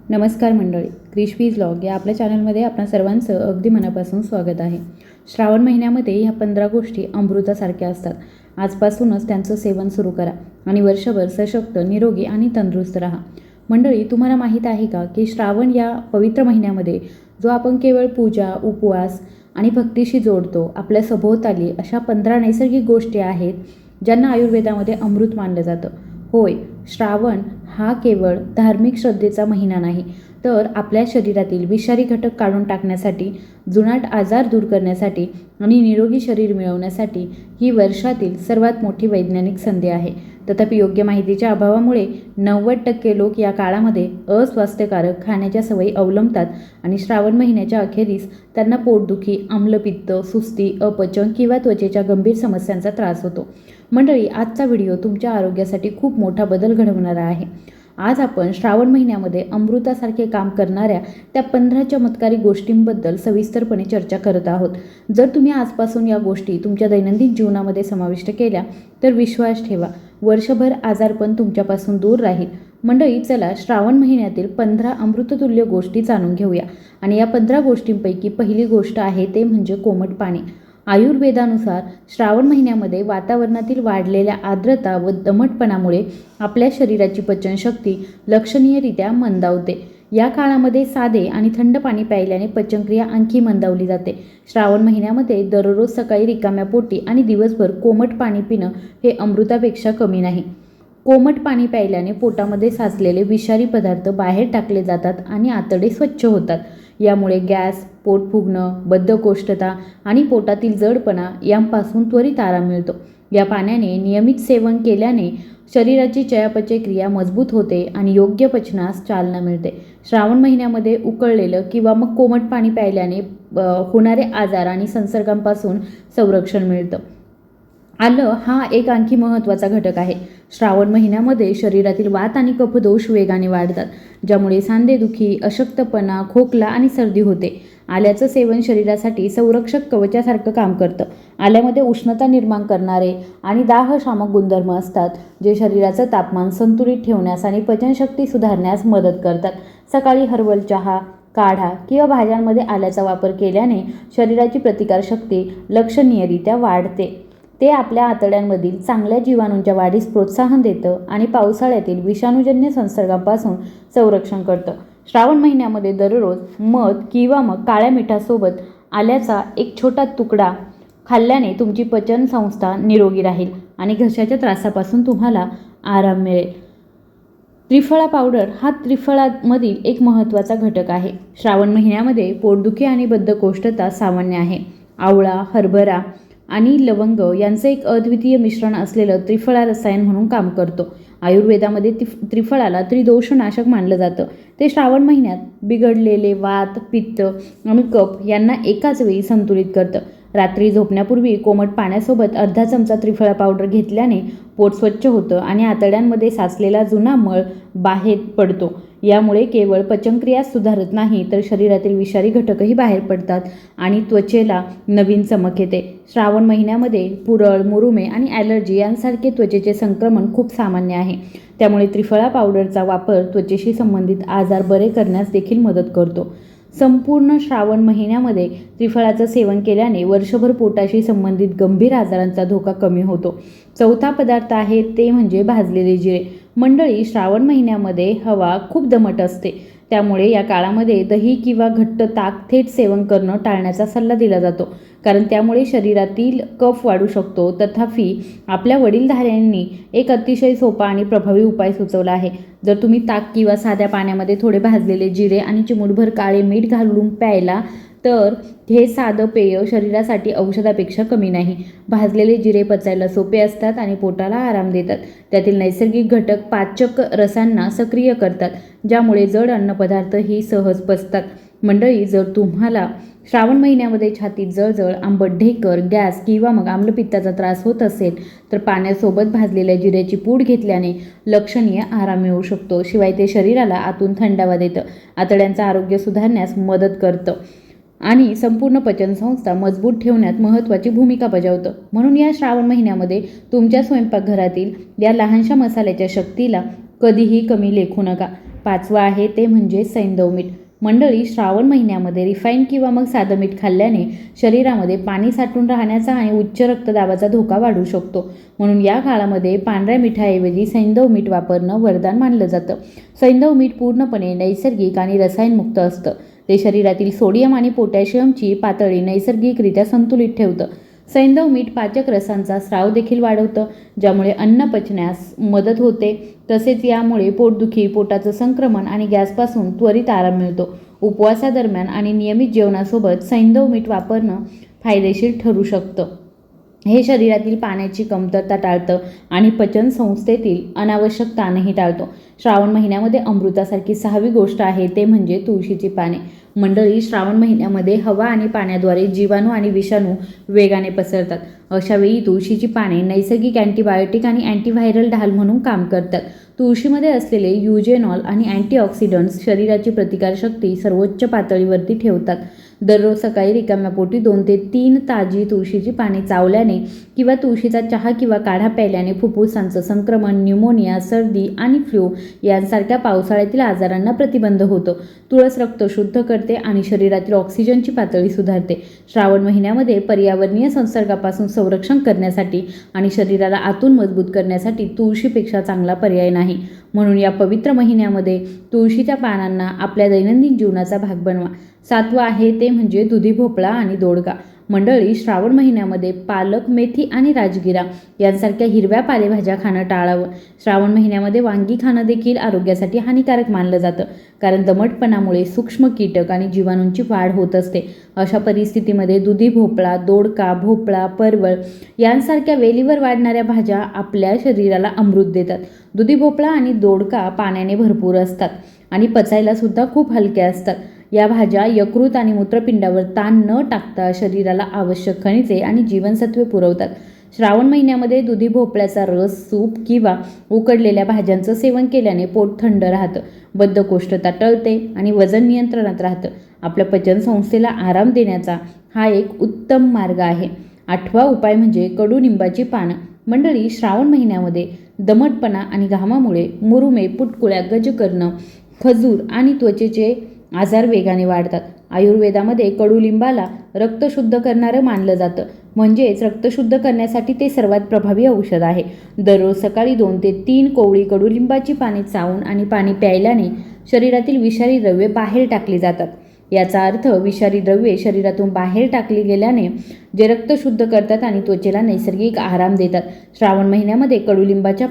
नमस्कार मंडळी, क्रिशवीज व्लॉग या आपल्या चॅनलमध्ये आपणा सर्वांचं अगदी मनापासून स्वागत आहे. श्रावण महिन्यामध्ये ह्या 15 गोष्टी अमृतासारख्या असतात. आजपासूनच त्यांचं सेवन सुरू करा आणि वर्षभर सशक्त, निरोगी आणि तंदुरुस्त राहा. मंडळी, तुम्हाला माहीत आहे का की श्रावण या पवित्र महिन्यामध्ये जो आपण केवळ पूजा, उपवास आणि भक्तीशी जोडतो, आपल्या सभोवताली अशा 15 नैसर्गिक गोष्टी आहेत ज्यांना आयुर्वेदामध्ये अमृत मानलं जातं. होय, श्रावण हा केवळ धार्मिक श्रद्धेचा महिना नाही, तर आपल्या शरीरातील विषारी घटक काढून टाकण्यासाठी, जुनाट आजार दूर करण्यासाठी आणि निरोगी शरीर मिळवण्यासाठी ही वर्षातील सर्वात मोठी वैज्ञानिक संधी आहे. तथापि योग्य माहितीच्या अभावामुळे 90% लोक या काळामध्ये अस्वास्थ्यकारक खाण्याच्या सवयी अवलंबतात आणि श्रावण महिन्याच्या अखेरीस त्यांना पोटदुखी, आम्लपित्त, सुस्ती, अपचन किंवा त्वचेच्या गंभीर समस्यांचा त्रास होतो. मंडळी, आजचा व्हिडिओ तुमच्या आरोग्यासाठी खूप मोठा बदल घडवणारा आहे. आज आपण श्रावण महिन्यामध्ये अमृतासारखे काम करणाऱ्या त्या 15 चमत्कारी गोष्टींबद्दल सविस्तरपणे चर्चा करत आहोत. जर तुम्ही आजपासून या गोष्टी तुमच्या दैनंदिन जीवनामध्ये समाविष्ट केल्या तर विश्वास ठेवा, वर्षभर आजारपण तुमच्यापासून दूर राहील. मंडळी, चला श्रावण महिन्यातील 15 अमृततुल्य गोष्टी जाणून घेऊया. आणि या 15 गोष्टींपैकी पहिली गोष्ट आहे ते म्हणजे कोमट पाणी. आयुर्वेदानुसार श्रावण महिन्यामध्ये वातावरणातील वाढलेल्या आर्द्रता व दमटपणामुळे आपल्या शरीराची पचनशक्ती लक्षणीयरित्या मंदावते. या काळामध्ये साधे आणि थंड पाणी प्यायल्याने पचनक्रिया आणखी मंदावली जाते. श्रावण महिन्यामध्ये दररोज सकाळी रिकाम्या पोटी आणि दिवसभर कोमट पाणी पिणं हे अमृतापेक्षा कमी नाही. कोमट पाणी प्यायल्याने पोटामध्ये साचलेले विषारी पदार्थ बाहेर टाकले जातात आणि आतडे स्वच्छ होतात. यामुळे गॅस, पोट फुगणं, बद्धकोष्ठता आणि पोटातील जडपणा यांपासून त्वरित आराम मिळतो. या पाण्याने नियमित सेवन केल्याने शरीराची चयापचय क्रिया मजबूत होते आणि योग्य पचनास चालना मिळते. श्रावण महिन्यामध्ये उकळलेलं किंवा मग कोमट पाणी प्यायल्याने होणारे आजार आणि संसर्गांपासून संरक्षण मिळतं. आलं हा एक आणखी महत्त्वाचा घटक आहे. श्रावण महिन्यामध्ये शरीरातील वात आणि कफदोष वेगाने वाढतात, ज्यामुळे सांधेदुखी, अशक्तपणा, खोकला आणि सर्दी होते. आल्याचं सेवन शरीरासाठी संरक्षक कवचासारखं काम करतं. आल्यामध्ये उष्णता निर्माण करणारे आणि दाहशामक गुणधर्म असतात, जे शरीराचं तापमान संतुलित ठेवण्यास आणि पचनशक्ती सुधारण्यास मदत करतात. सकाळी हर्बल चहा, काढा किंवा भाज्यांमध्ये आल्याचा वापर केल्याने शरीराची प्रतिकारशक्ती लक्षणीयरित्या वाढते. ते आपल्या आतड्यांमधील चांगल्या जीवाणूंच्या वाढीस प्रोत्साहन देतं आणि पावसाळ्यातील विषाणूजन्य संसर्गापासून संरक्षण करतं. श्रावण महिन्यामध्ये दररोज मध किंवा मग काळ्या मिठासोबत आल्याचा एक छोटा तुकडा खाल्ल्याने तुमची पचन संस्था निरोगी राहील आणि घशाच्या त्रासापासून तुम्हाला आराम मिळेल. त्रिफळा पावडर हा त्रिफळामधील एक महत्त्वाचा घटक आहे. श्रावण महिन्यामध्ये पोटदुखी आणि बद्धकोष्ठता सामान्य आहे. आवळा, हरभरा आणि लवंग यांचं एक अद्वितीय मिश्रण असलेलं त्रिफळा रसायन म्हणून काम करतो. आयुर्वेदामध्ये त्रिफळाला त्रिदोषनाशक मानलं जातं. ते श्रावण महिन्यात बिघडलेले वात, पित्त आणि कफ यांना एकाच वेळी संतुलित करतं. रात्री झोपण्यापूर्वी कोमट पाण्यासोबत अर्धा चमचा त्रिफळा पावडर घेतल्याने पोट स्वच्छ होतं आणि आतड्यांमध्ये साचलेला जुना मळ बाहेर पडतो. यामुळे केवळ पचनक्रिया सुधारत नाही, तर शरीरातील विषारी घटकही बाहेर पडतात आणि त्वचेला नवीन चमक येते. श्रावण महिन्यामध्ये पुरळ, मुरुमे आणि ॲलर्जी यांसारखे त्वचेचे संक्रमण खूप सामान्य आहे. त्यामुळे त्रिफळा पावडरचा वापर त्वचेशी संबंधित आजार बरे करण्यास देखील मदत करतो. संपूर्ण श्रावण महिन्यामध्ये त्रिफळाचं सेवन केल्याने वर्षभर पोटाशी संबंधित गंभीर आजारांचा धोका कमी होतो. चौथा पदार्थ आहे ते म्हणजे भाजलेले जिरे. मंडळी, श्रावण महिन्यामध्ये हवा खूप दमट असते, त्यामुळे या काळामध्ये दही किंवा घट्ट ताक थेट सेवन करणं टाळण्याचा सल्ला दिला जातो, कारण त्यामुळे शरीरातील कफ वाढू शकतो. तथापि आपल्या वडीलधाऱ्यांनी एक अतिशय सोपा आणि प्रभावी उपाय सुचवला आहे. जर तुम्ही ताक किंवा साध्या पाण्यामध्ये थोडे भाजलेले जिरे आणि चिमूटभर काळे मीठ घालून प्यायला, तर हे साधं पेय शरीरासाठी औषधापेक्षा कमी नाही. भाजलेले जिरे पचायला सोपे असतात आणि पोटाला आराम देतात. त्यातील नैसर्गिक घटक पाचक रसांना सक्रिय करतात, ज्यामुळे जड अन्नपदार्थही सहज पचतात. मंडळी, जर तुम्हाला श्रावण महिन्यामध्ये छातीत जळजळ, आंबट ढेकर, गॅस किंवा मग आम्लपित्ताचा त्रास होत असेल, तर पाण्यासोबत भाजलेल्या जिऱ्याची पूड घेतल्याने लक्षणीय आराम मिळू शकतो. शिवाय ते शरीराला आतून थंडावा देतं, आतड्यांचं आरोग्य सुधारण्यास मदत करतं आणि संपूर्ण पचनसंस्था मजबूत ठेवण्यात महत्त्वाची भूमिका बजावतं. म्हणून या श्रावण महिन्यामध्ये तुमच्या स्वयंपाकघरातील या लहानशा मसाल्याच्या शक्तीला कधीही कमी लेखू नका. पाचवं आहे ते म्हणजे सैंधव मीठ. मंडळी, श्रावण महिन्यामध्ये रिफाईन किंवा मग साधं मीठ खाल्ल्याने शरीरामध्ये पाणी साठून राहण्याचा आणि उच्च रक्तदाबाचा धोका वाढू शकतो. म्हणून या काळामध्ये पांढऱ्या मिठाऐवजी सैंधव मीठ वापरणं वरदान मानलं जातं. सैंधव मीठ पूर्णपणे नैसर्गिक आणि रसायनमुक्त असतं. ते शरीरातील सोडियम आणि पोटॅशियमची पातळी नैसर्गिकरित्या संतुलित ठेवतं. सैंधव मीठ पाचक रसांचा स्राव देखील वाढवतं, ज्यामुळे अन्न पचण्यास मदत होते. तसेच यामुळे पोटदुखी, पोटाचं संक्रमण आणि गॅसपासून त्वरित आराम मिळतो. उपवासादरम्यान आणि नियमित जेवणासोबत सैंधव मीठ वापरणं फायदेशीर ठरू शकतं. हे शरीरातील पाण्याची कमतरता टाळतं आणि पचन संस्थेतील अनावश्यक ताणही टाळतो. श्रावण महिन्यामध्ये अमृतासारखी सहावी गोष्ट आहे ते म्हणजे तुळशीची पाने. मंडळी, श्रावण महिन्यामध्ये हवा आणि पाण्याद्वारे जीवाणू आणि विषाणू वेगाने पसरतात. अशावेळी तुळशीची पाने नैसर्गिक अँटीबायोटिक आणि अँटीव्हायरल ढाल म्हणून काम करतात. तुळशीमध्ये असलेले युजेनॉल आणि अँटीऑक्सिडंट्स शरीराची प्रतिकारशक्ती सर्वोच्च पातळीवरती ठेवतात. दररोज सकाळी रिकाम्या पोटी 2 ते 3 ताजी तुळशीची पाने चावल्याने किंवा तुळशीचा चहा किंवा काढा प्यायल्याने फुफ्फुसांचं संक्रमण, न्यूमोनिया, सर्दी आणि फ्लू यांसारख्या पावसाळ्यातील आजारांना प्रतिबंध होतो. तुळस रक्त शुद्ध करते आणि शरीरातील ऑक्सिजनची पातळी सुधारते. श्रावण महिन्यामध्ये पर्यावरणीय संसर्गापासून संरक्षण करण्यासाठी आणि शरीराला आतून मजबूत करण्यासाठी तुळशीपेक्षा चांगला पर्याय नाही. म्हणून या पवित्र महिन्यामध्ये तुळशीच्या पानांना आपल्या दैनंदिन जीवनाचा भाग बनवा. सातवं आहे ते म्हणजे दुधी भोपळा आणि दोडका. मंडळी, श्रावण महिन्यामध्ये पालक, मेथी आणि राजगिरा यांसारख्या हिरव्या पालेभाज्या खाणं टाळावं. श्रावण महिन्यामध्ये वांगी खाणं देखील आरोग्यासाठी हानिकारक मानलं जातं, कारण दमटपणामुळे सूक्ष्म कीटक आणि जीवाणूंची वाढ होत असते. अशा परिस्थितीमध्ये दुधी भोपळा, दोडका, भोपळा, परवळ यांसारख्या वेलीवर वाढणाऱ्या भाज्या आपल्या शरीराला अमृत देतात. दुधी भोपळा आणि दोडका पाण्याने भरपूर असतात आणि पचायला सुद्धा खूप हलक्या असतात. या भाज्या यकृत आणि मूत्रपिंडावर ताण न टाकता शरीराला आवश्यक खनिजे आणि जीवनसत्वे पुरवतात. श्रावण महिन्यामध्ये दुधी भोपळ्याचा रस, सूप किंवा उकडलेल्या भाज्यांचं सेवन केल्याने पोट थंड राहतं, बद्धकोष्ठता टळते आणि वजन नियंत्रणात राहतं. आपल्या पचनसंस्थेला आराम देण्याचा हा एक उत्तम मार्ग आहे. आठवा उपाय म्हणजे कडुनिंबाची पानं. मंडळी, श्रावण महिन्यामध्ये दमटपणा आणि घामामुळे मुरुमे, पुटकुळ्या, गजकर्ण, खजूर आणि त्वचेचे आजार वेगाने वाढतात. आयुर्वेदामध्ये कडुलिंबाला रक्त शुद्ध करणारं मानलं जातं, म्हणजेच रक्त शुद्ध करण्यासाठी ते सर्वात प्रभावी औषध आहे. दररोज सकाळी 2 ते 3 कोवळी कडुलिंबाची पाने चावून आणि पाणी प्यायल्याने शरीरातील विषारी द्रव्ये बाहेर टाकली जातात. याचा अर्थ विषारी द्रव्ये शरीरातून बाहेर टाकली गेल्याने जे रक्त शुद्ध करतात आणि त्वचेला नैसर्गिक आराम देतात. श्रावण महिन्यामध्ये कडुलिंबाच्या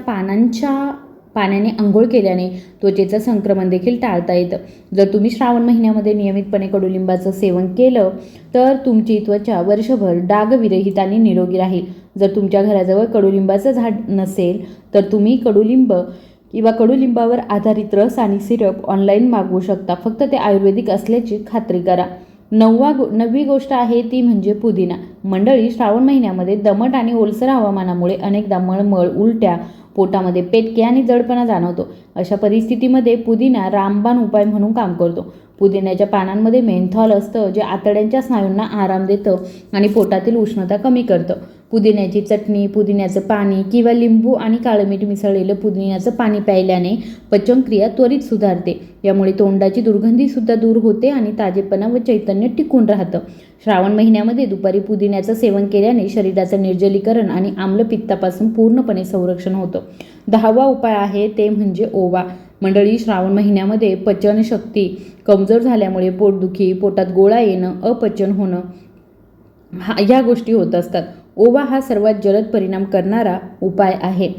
पाण्याने आंघोळ केल्याने त्वचेचं संक्रमण देखील टाळता येतं. जर तुम्ही श्रावण महिन्यामध्ये नियमितपणे कडुलिंबाचं सेवन केलं तर तुमची त्वचा वर्षभर डागविरहित आणि निरोगी राहील. जर तुमच्या घराजवळ कडुलिंबाचं झाड नसेल तर तुम्ही कडुलिंब किंवा कडुलिंबावर आधारित रस आणि सिरप ऑनलाईन मागवू शकता. फक्त ते आयुर्वेदिक असल्याची खात्री करा. नववी गोष्ट आहे ती म्हणजे पुदिना. मंडळी, श्रावण महिन्यामध्ये दमट आणि ओलसर हवामानामुळे अनेकदा मळमळ, उलट्या, पोटामध्ये पेटके आणि जडपणा जाणवतो. अशा परिस्थितीमध्ये पुदिना रामबाण उपाय म्हणून काम करतो. पुदिन्याच्या पानांमध्ये मेंथॉल असतं, जे आतड्यांच्या स्नायूंना आराम देतं आणि पोटातील उष्णता कमी करतं. पुदिन्याची चटणी, पुदिन्याचं पाणी किंवा लिंबू आणि काळं मीठ मिसळलेलं पुदिन्याचं पाणी प्यायल्याने पचनक्रिया त्वरित सुधारते. यामुळे तोंडाची दुर्गंधीसुद्धा दूर होते आणि ताजेपणा व चैतन्य टिकून राहतं. श्रावण महिन्यामध्ये दुपारी पुदिन्याचं सेवन केल्याने शरीराचं निर्जलीकरण आणि आम्लपित्तापासून पूर्णपणे संरक्षण होतं. 10वा उपाय आहे ते म्हणजे ओवा. मंडळी, श्रावण महिन्यामध्ये पचनशक्ती कमजोर झाल्यामुळे पोटदुखी, पोटात गोळा येणं, अपचन होणं ह्या गोष्टी होत असतात. ओवा हा सर्वात जलद परिणाम करणारा उपाय आहे.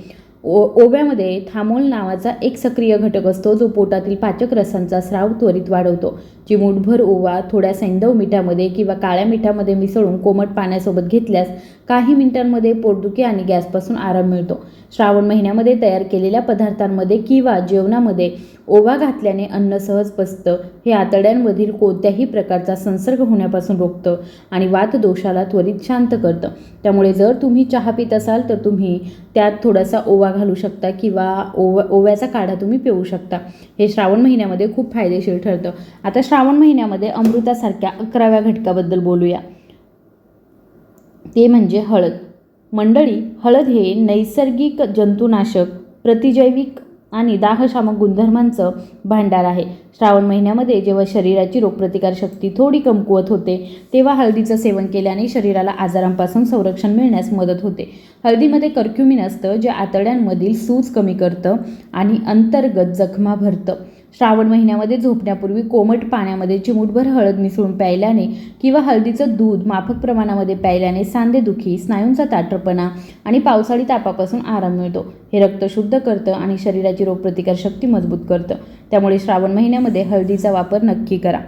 ओव्यामध्ये थामोल नावाचा एक सक्रिय घटक असतो, जो पोटातील पाचक रसांचा स्राव त्वरित वाढवतो. चिमूटभर ओवा थोड्या सैंधव मिठामध्ये किंवा काळ्या मिठामध्ये मिसळून कोमट पाण्यासोबत घेतल्यास काही मिनिटांमध्ये पोटदुखी आणि गॅसपासून आराम मिळतो. श्रावण महिन्यामध्ये तयार केलेल्या पदार्थांमध्ये किंवा जेवणामध्ये ओवा घातल्याने अन्न सहज पचतं. हे आतड्यांमधील कोणत्याही प्रकारचा संसर्ग होण्यापासून रोखतं आणि वातदोषाला त्वरित शांत करतं. त्यामुळे जर तुम्ही चहा पित असाल तर तुम्ही त्यात थोडासा ओवा घालू शकता किंवा ओव्याचा काढा तुम्ही पिऊ शकता. हे श्रावण महिन्यामध्ये खूप फायदेशीर ठरतं. आता श्रावण महिन्यामध्ये अमृतासारख्या 11व्या घटकाबद्दल बोलूया, ते म्हणजे हळद. मंडळी, हळद हे नैसर्गिक जंतुनाशक, प्रतिजैविक आणि दाहशामक गुणधर्मांचं भांडार आहे. श्रावण महिन्यामध्ये जेव्हा शरीराची रोगप्रतिकारशक्ती थोडी कमकुवत होते तेव्हा हळदीचं सेवन केल्याने शरीराला आजारांपासून संरक्षण मिळण्यास मदत होते. हळदीमध्ये कर्क्युमिन असतं जे आतड्यांमधील सूज कमी करतं आणि अंतर्गत जखमा भरतं. श्रावण महिन्यामध्ये झोपण्यापूर्वी कोमट पाण्यामध्ये चिमूटभर हळद मिसळून प्यायल्याने किंवा हळदीचं दूध माफक प्रमाणामध्ये प्यायल्याने सांधेदुखी, स्नायूंचा ताठरपणा आणि पावसाळी तापापासून आराम मिळतो. हे रक्त शुद्ध करतं आणि शरीराची रोगप्रतिकारशक्ती मजबूत करतं. त्यामुळे श्रावण महिन्यामध्ये हळदीचा वापर नक्की करा.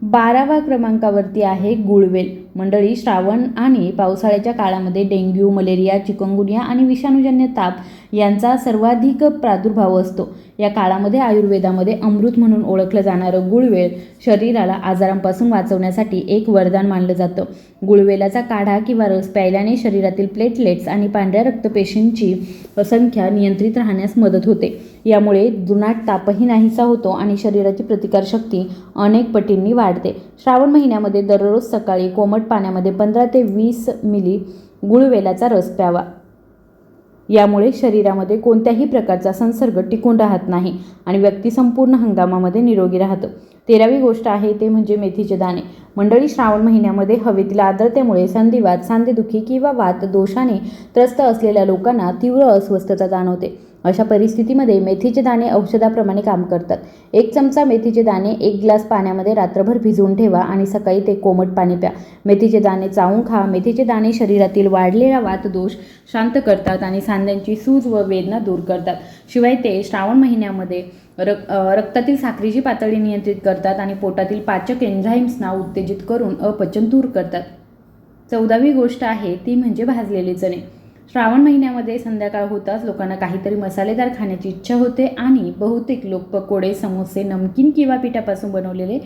12व्या क्रमांकावरती आहे गुळवेल. मंडळी, श्रावण आणि पावसाळ्याच्या काळामध्ये डेंग्यू, मलेरिया, चिकनगुनिया आणि विषाणूजन्य ताप यांचा सर्वाधिक प्रादुर्भाव असतो. या काळामध्ये आयुर्वेदामध्ये अमृत म्हणून ओळखलं जाणारं गुळवेल शरीराला आजारांपासून वाचवण्यासाठी एक वरदान मानलं जातं. गुळवेलाचा काढा किंवा रस प्यायल्याने शरीरातील प्लेटलेट्स आणि पांढऱ्या रक्तपेशींची संख्या नियंत्रित राहण्यास मदत होते. यामुळे जुनाट तापही नाहीसा होतो आणि शरीराची प्रतिकारशक्ती अनेक पटींनी वाढते. श्रावण महिन्यामध्ये दररोज सकाळी कोमट पाण्यामध्ये 15 ते 20 मिली गुळवेलाचा रस प्यावा. यामुळे शरीरामध्ये कोणत्याही प्रकारचा संसर्ग टिकून राहत नाही आणि व्यक्ती संपूर्ण हंगामामध्ये निरोगी राहतं. 13वी गोष्ट आहे ते म्हणजे मेथीचे दाणे. मंडळी, श्रावण महिन्यामध्ये हवेतील आर्द्रतेमुळे संधिवात, सांधेदुखी किंवा वात दोषाने त्रस्त असलेल्या लोकांना तीव्र अस्वस्थता जाणवते. अशा परिस्थितीमध्ये मेथीचे दाणे औषधाप्रमाणे काम करतात. 1 चमचा मेथीचे दाणे 1 ग्लास पाण्यामध्ये रात्रभर भिजवून ठेवा आणि सकाळी ते कोमट पाणी प्या. मेथीचे दाणे चावून खा. मेथीचे दाणे शरीरातील वाढलेला वातदोष शांत करतात आणि सांध्यांची सूज व वेदना दूर करतात. शिवाय ते श्रावण महिन्यामध्ये रक्तातील साखरेची पातळी नियंत्रित करतात आणि पोटातील पाचक एन्झाईम्सना उत्तेजित करून अपचन दूर करतात. 14वी गोष्ट आहे ती म्हणजे भाजलेले चणे. श्रावण महिन्यामध्ये संध्याकाळ होताच लोकांना काहीतरी मसालेदार खाण्याची इच्छा होते आणि बहुतेक लोक पकोडे, समोसे, नमकीन किंवा पिठापासून बनवलेले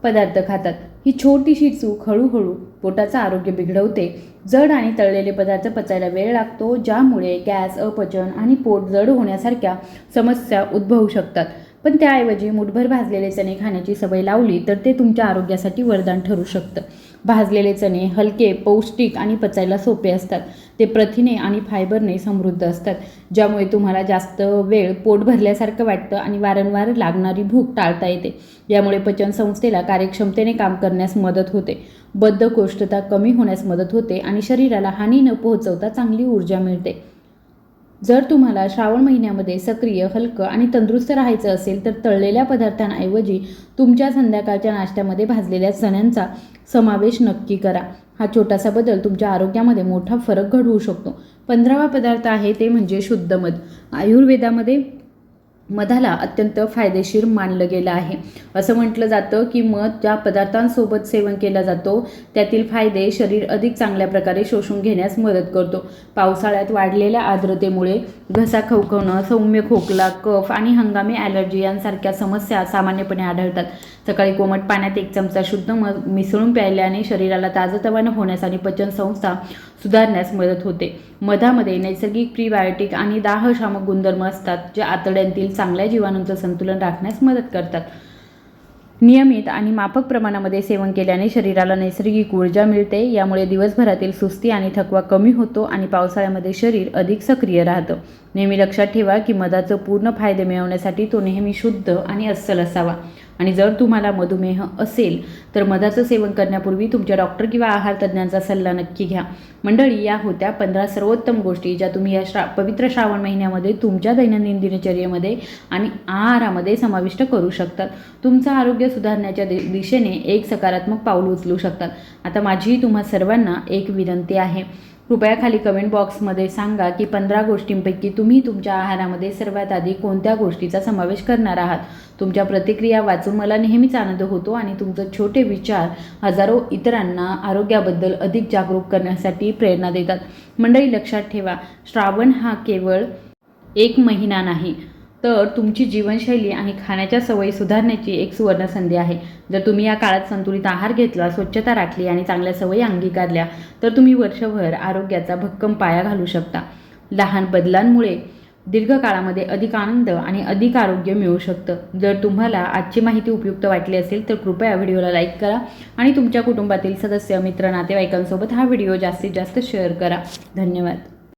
पदार्थ खातात. ही छोटीशी चूक हळूहळू पोटाचं आरोग्य बिघडवते. जड आणि तळलेले पदार्थ पचायला वेळ लागतो, ज्यामुळे गॅस, अपचन आणि पोट जड होण्यासारख्या समस्या उद्भवू शकतात. पण त्याऐवजी मुठभर भाजलेले चणे खाण्याची सवय लावली तर ते तुमच्या आरोग्यासाठी वरदान ठरू शकतं. भाजलेले चणे हलके, पौष्टिक आणि पचायला सोपे असतात. ते प्रथिने आणि फायबरने समृद्ध असतात, ज्यामुळे तुम्हाला जास्त वेळ पोट भरल्यासारखं वाटतं आणि वारंवार लागणारी भूक टाळता येते. यामुळे पचनसंस्थेला कार्यक्षमतेने काम करण्यास मदत होते, बद्धकोष्ठता कमी होण्यास मदत होते आणि शरीराला हानी न पोहोचवता चांगली ऊर्जा मिळते. जर तुम्हाला श्रावण महिन्यामध्ये सक्रिय, हलकं आणि तंदुरुस्त राहायचं असेल तर तळलेल्या पदार्थांऐवजी तुमच्या संध्याकाळच्या नाश्त्यामध्ये भाजलेल्या चण्यांचा समावेश नक्की करा. हा छोटासा बदल तुमच्या आरोग्यामध्ये मोठा फरक घडवू शकतो. 15वा पदार्थ आहे ते म्हणजे शुद्ध मध. आयुर्वेदामध्ये मधाला अत्यंत फायदेशीर मानलं गेलं आहे. असं म्हटलं जातं की मध ज्या पदार्थांसोबत सेवन केला जातो त्यातील फायदे शरीर अधिक चांगल्या प्रकारे शोषून घेण्यास मदत करतो. पावसाळ्यात वाढलेल्या आर्द्रतेमुळे घसा खवखवणं, सौम्य खोकला, कफ आणि हंगामी ॲलर्जी यांसारख्या समस्या सामान्यपणे आढळतात. सकाळी कोमट पाण्यात 1 चमचा शुद्ध मध मिसळून प्यायल्याने शरीराला ताजतवानं होण्यास आणि पचनसंस्था सुधारण्यास मदत होते. मधामध्ये नैसर्गिक प्रीबायोटिक आणि दाहशामक गुणधर्म असतात, जे आतड्यांतील चांगल्या जीवाणूंचं संतुलन राखण्यास मदत करतात. नियमित आणि माफक प्रमाणामध्ये सेवन केल्याने शरीराला नैसर्गिक ऊर्जा मिळते. यामुळे दिवसभरातील सुस्ती आणि थकवा कमी होतो आणि पावसाळ्यामध्ये शरीर अधिक सक्रिय राहतं. नेहमी लक्षात ठेवा की मधाचं पूर्ण फायदे मिळवण्यासाठी तो नेहमी शुद्ध आणि अस्सल असावा. आणि जर तुम्हाला मधुमेह असेल तर मधाचं सेवन करण्यापूर्वी तुमच्या डॉक्टर किंवा आहार तज्ज्ञांचा सल्ला नक्की घ्या. मंडळी, या होत्या 15 सर्वोत्तम गोष्टी ज्या तुम्ही या पवित्र श्रावण महिन्यामध्ये तुमच्या दैनंदिन दिनचर्येमध्ये आणि आहारामध्ये समाविष्ट करू शकतात. तुमचं आरोग्य सुधारण्याच्या दिशेने एक सकारात्मक पाऊल उचलू शकतात. आता माझी तुम्हा सर्वांना एक विनंती आहे. कृपया खाली कमेंट बॉक्समध्ये सांगा की 15 गोष्टींपैकी तुम्ही तुमच्या आहारामध्ये सर्वात आधी कोणत्या गोष्टीचा समावेश करणार आहात. तुमच्या प्रतिक्रिया वाचून मला नेहमीच आनंद होतो आणि तुमचे छोटे विचार हजारो इतरांना आरोग्याबद्दल अधिक जागरूक करण्यासाठी प्रेरणा देतात. मंडळी, लक्षात ठेवा, श्रावण हा केवळ 1 महिना नाही, तर तुमची जीवनशैली आणि खाण्याच्या सवयी सुधारण्याची एक सुवर्ण संधी आहे. जर तुम्ही या काळात संतुलित आहार घेतला, स्वच्छता राखली आणि चांगल्या सवयी अंगीकारल्या तर तुम्ही वर्षभर आरोग्याचा भक्कम पाया घालू शकता. लहान बदलांमुळे दीर्घकाळामध्ये अधिक आनंद आणि अधिक आरोग्य मिळू शकतं. जर तुम्हाला आजची माहिती उपयुक्त वाटली असेल तर कृपया व्हिडिओला लाईक करा आणि तुमच्या कुटुंबातील सदस्य, मित्र, नातेवाईकांसोबत हा व्हिडिओ जास्तीत जास्त शेअर करा. धन्यवाद.